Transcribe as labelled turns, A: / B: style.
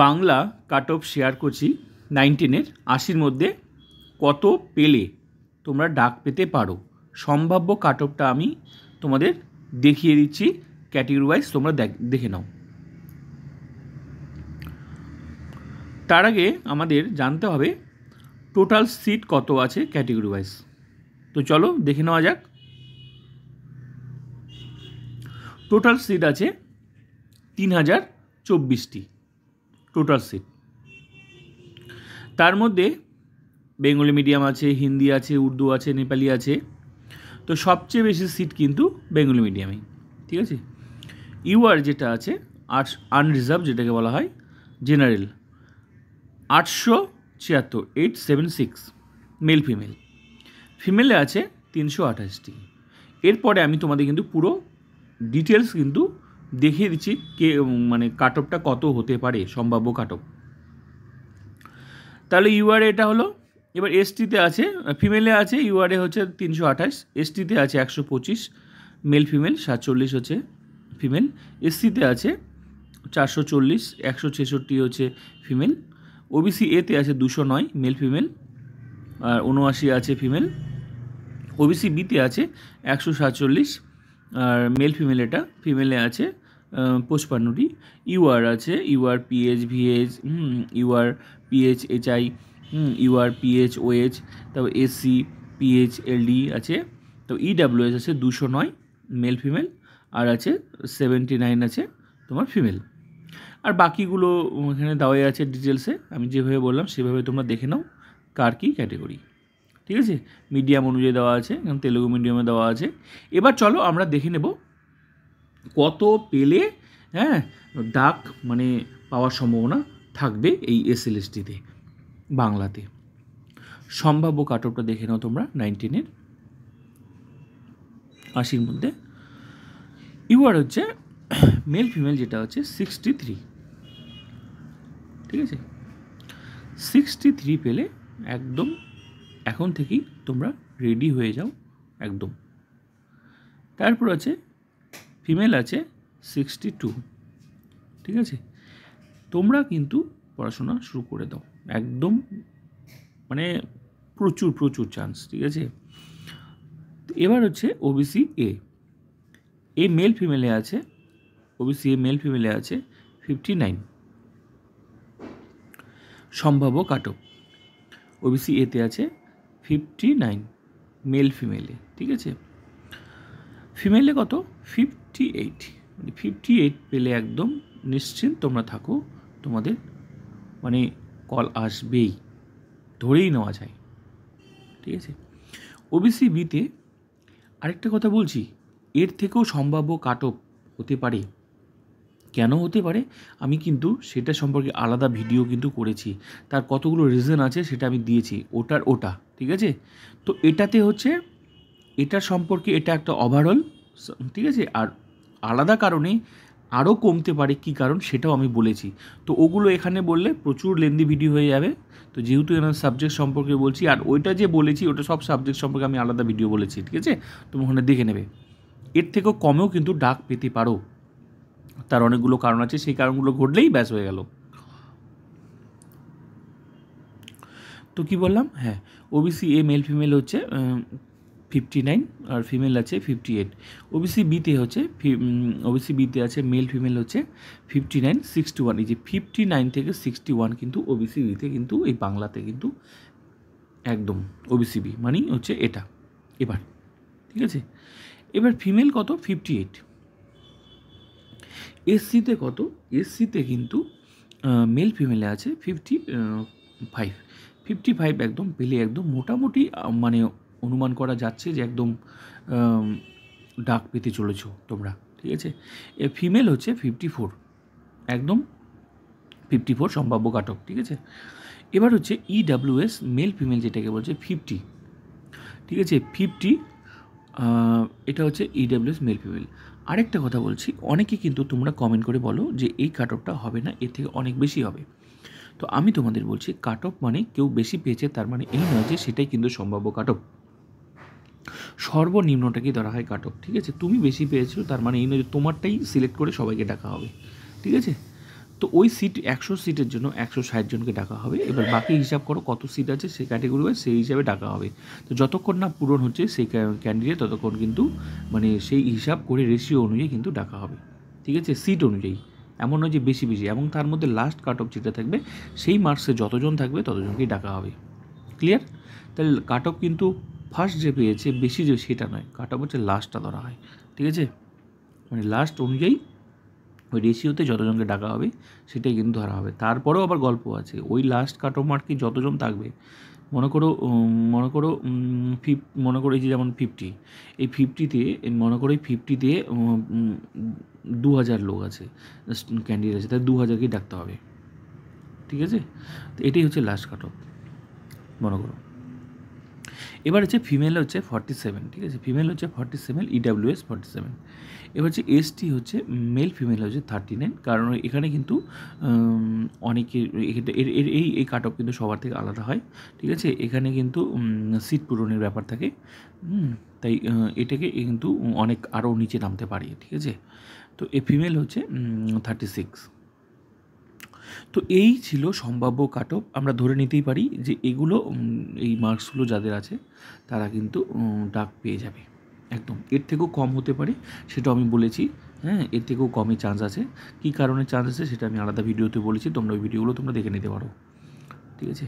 A: Bangla cut off share করছি 19-এর 80-র মধ্যে কত পেলে তোমরা ডাক পেতে পারো। সম্ভাব্য কাট অফটা আমি তোমাদের দেখিয়ে দিচ্ছি ক্যাটেগরি ওয়াইজ, তোমরা দেখে নাও। তার আগে আমাদের জানতে হবে টোটাল সিট কত আছে ক্যাটেগরি ওয়াইজ। তো চলো দেখে নেওয়া যাক। টোটাল সিট আছে 3024টি টোটাল সিট। তার মধ্যে বেঙ্গলি মিডিয়াম আছে, হিন্দি আছে, উর্দু আছে, নেপালি আছে। তো সবচেয়ে বেশি সিট কিন্তু বেঙ্গলি মিডিয়ামে, ঠিক আছে। ইউআর যেটা আছে আর্টস আনরিজার্ভ, যেটাকে বলা হয় জেনারেল, 876, 876 মেল ফিমেল। ফিমেলে আছে 328টি। এরপরে আমি তোমাদের কিন্তু পুরো ডিটেলস কিন্তু দেখিয়ে দিচ্ছি কে মানে কাট অফটা কত হতে পারে, সম্ভাব্য কাট অফ। তাহলে ইউআরএ এটা হলো। এবার এসটিতে আছে, ফিমেলে আছে ইউআরএ হচ্ছে 328, এসটিতে আছে 125 মেল ফিমেল, 47 হচ্ছে ফিমেল। এসসিতে আছে 440, 166 হচ্ছে ফিমেল। ওবিসি এতে আছে 209 মেল ফিমেল আর 79 আছে ফিমেল। ওবিসি বিতে আছে 147 আর মেল ফিমেল, এটা ফিমেলে আছে 55টি। ইউআর আছে UR PH VH, UR PH HI, UR PH OH, তারপর এসসি পিএইচ এলডি আছে। তো ইডাব্লিউএস আছে 209 মেল ফিমেল আর আছে 79 আছে তোমার ফিমেল। আর বাকিগুলো এখানে দেওয়াই আছে ডিটেলসে, আমি যেভাবে বললাম সেভাবে তোমরা দেখে নাও কার কী ক্যাটেগরি, ঠিক আছে। মিডিয়াম অনুযায়ী দেওয়া আছে, তেলুগু মিডিয়ামে দেওয়া আছে। এবার চলো আমরা দেখে নেব কত পেলে ডাক মানে পাওয়ার সম্ভাবনা থাকবে এই এসএলএসটিতে বাংলাতে। সম্ভাব্য কাট অফটা দেখে নাও তোমরা 19-এর 80-র মধ্যে। ইউআর হচ্ছে মেল ফিমেল যেটা হচ্ছে 63, ঠিক আছে। 63 পেলে একদম এখন থেকেই তোমরা রেডি হয়ে যাও একদম। তারপর আছে ফিমেল আছে 62, ঠিক আছে। তোমরা কিন্তু পড়াশোনা শুরু করে দাও একদম, মানে প্রচুর প্রচুর চান্স, ঠিক আছে। এবার হচ্ছে ওবিসি এ মেল ফিমেলে আছে, ওবিসি এ মেল ফিমেলে আছে 59 সম্ভাব্য কাট অফ। ওবিসি এতে আছে 59 মেল ফিমেলে, ঠিক আছে। ফিমেলে কত 58, মানে 58 পেলে একদম নিশ্চিন্ত তোমরা থাকো, তোমাদের মানে কল আসবেই, ধরেই নেওয়া যায়, ঠিক আছে। ওবিসি বিতে আরেকটা কথা বলছি, এর থেকেও সম্ভাব্য কাট অফ হতে পারে। কেন হতে পারে আমি কিন্তু সেটা সম্পর্কে আলাদা ভিডিও কিন্তু করেছি, তার কতগুলো রিজন আছে সেটা আমি দিয়েছি, ওটা ঠিক আছে। তো এটাতে হচ্ছে এটার সম্পর্কে এটা একটা ওভারঅল, ঠিক আছে। আর আলাদা কারণে আরও কমতে পারে কী কারণ সেটাও আমি বলেছি। তো ওগুলো এখানে বললে প্রচুর লেন্দি ভিডিও হয়ে যাবে। তো যেহেতু এনার সাবজেক্ট সম্পর্কে বলছি, আর ওইটা যে বলেছি ওটা সব সাবজেক্ট সম্পর্কে আমি আলাদা ভিডিও বলেছি, ঠিক আছে। তুমি ওখানে দেখে নেবে। এর থেকেও কমেও কিন্তু ডাক পেতে পারো, তার অনেকগুলো কারণ আছে, সেই কারণগুলো ঘটলেই ব্যাস হয়ে গেল। তো কি বললাম, হ্যাঁ, ওবিসি এ মেল ফিমেল হচ্ছে 59 আর ফিমেল আছে 58। ওবিসি বিতে হচ্ছে ওবিসি বিতে আছে মেল ফিমেল হচ্ছে 59, 61। এই যে 59 থেকে 61 কিন্তু ওবিসি বিতে কিন্তু এই বাংলাতে কিন্তু একদম ওবিসি বি মানেই হচ্ছে এটা। এবার ঠিক আছে, এবার ফিমেল কত 58। এসসিতে কত, এসসিতে কিন্তু মেল ফিমেলে আছে 55 একদম পেলে একদম মোটামুটি মানে অনুমান করা যাচ্ছে যে একদম ডাক পেতে চলেছ তোমরা, ঠিক আছে। এ ফিমেল হচ্ছে 54, একদম 54 সম্ভাব্য কাট অফ, ঠিক আছে। এবার হচ্ছে ইডাব্লিউএস মেল ফিমেল যেটাকে বলছে 50, ঠিক আছে। 50 এটা হচ্ছে ইডাব্লিউএস মেল ফিমেল। আরেকটা কথা বলছি, অনেকে কিন্তু তোমরা কমেন্ট করে বলো যে এই কাট অফটা হবে না, এর থেকে অনেক বেশি হবে। তো আমি তোমাদের বলছি কাট অফ মানে কেউ বেশি পেয়েছে তার মানে এই নয় যে সেটাই কিন্তু সম্ভাব্য কাট অফ। সর্বনিম্নটাকেই ধরা হয় কাট অফ, ঠিক আছে। তুমি বেশি পেয়েছো তার মানে এই নয় যে তোমারটাই সিলেক্ট করে সবাইকে ডাকা হবে, ঠিক আছে। তো ওই সিট 100 সিটের জন্য 160 জনকে ডাকা হবে। এবার বাকি হিসাব করো কত সিট আছে সেই ক্যাটেগরি ওয়াইজ সেই হিসাবে ডাকা হবে। তো যতক্ষণ না পূরণ হচ্ছে সেই ক্যান্ডিডেট ততক্ষণ কিন্তু মানে সেই হিসাব করে রেশিও অনুযায়ী কিন্তু ডাকা হবে, ঠিক আছে, সিট অনুযায়ী। এমন নয় যে বেশি বেশি, এবং তার মধ্যে লাস্ট কাট অফ যেটা থাকবে সেই মার্কসে যতজন থাকবে ততজনকেই ডাকা হবে। ক্লিয়ার? তাহলে কাট অফ কিন্তু ফার্স্ট যে পেয়েছে বেশি যে সেটা নয়, কাট অফ হচ্ছে লাস্টটা ধরা হয়, ঠিক আছে, মানে লাস্ট অনুযায়ী ওই রেশিওতে যতজনকে ডাকা হবে সেটাই কিন্তু ধরা হবে। তারপরেও আবার গল্প আছে, ওই লাস্ট কাট অফ মার্কে যতজন থাকবে, মনে করো মনে করো এই যে যেমন 50, এই 50-তে মনে করো এই 50-তে 2000 লোক আছে, ক্যান্ডিডেট আছে, তাই 2000কেই ডাকতে হবে, ঠিক আছে। তো এটাই হচ্ছে লাস্ট কাট অফ মনে করো। এবার হচ্ছে ফিমেল হচ্ছে 47, ঠিক আছে, ফিমেল হচ্ছে 47, EWS 47। এবার হচ্ছে এসটি হচ্ছে মেল ফিমেল হচ্ছে 39, কারণ এখানে কিন্তু অনেকে এই কাট অফ কিন্তু সবার থেকে আলাদা হয়, ঠিক আছে। এখানে কিন্তু সিট পূরণের ব্যাপার থাকে, তাই এটাকে কিন্তু অনেক আরও নিচে নামতে পারি, ঠিক আছে। তো এ ফিমেল হচ্ছে 36। তো এই ছিল সম্ভাব্য কাট অফ। আমরা ধরে নিতেই পারি যে এগুলো এই মার্কসগুলো যাদের আছে তারা কিন্তু ডাক পেয়ে যাবে একদম। এর থেকেও কম হতে পারে, সেটাও আমি বলেছি, হ্যাঁ, এর থেকেও কমই চান্স আছে। কী কারণে চান্স আছে সেটা আমি আলাদা ভিডিওতে বলেছি, তোমরা ওই ভিডিওগুলো তোমরা দেখে নিতে পারো, ঠিক আছে।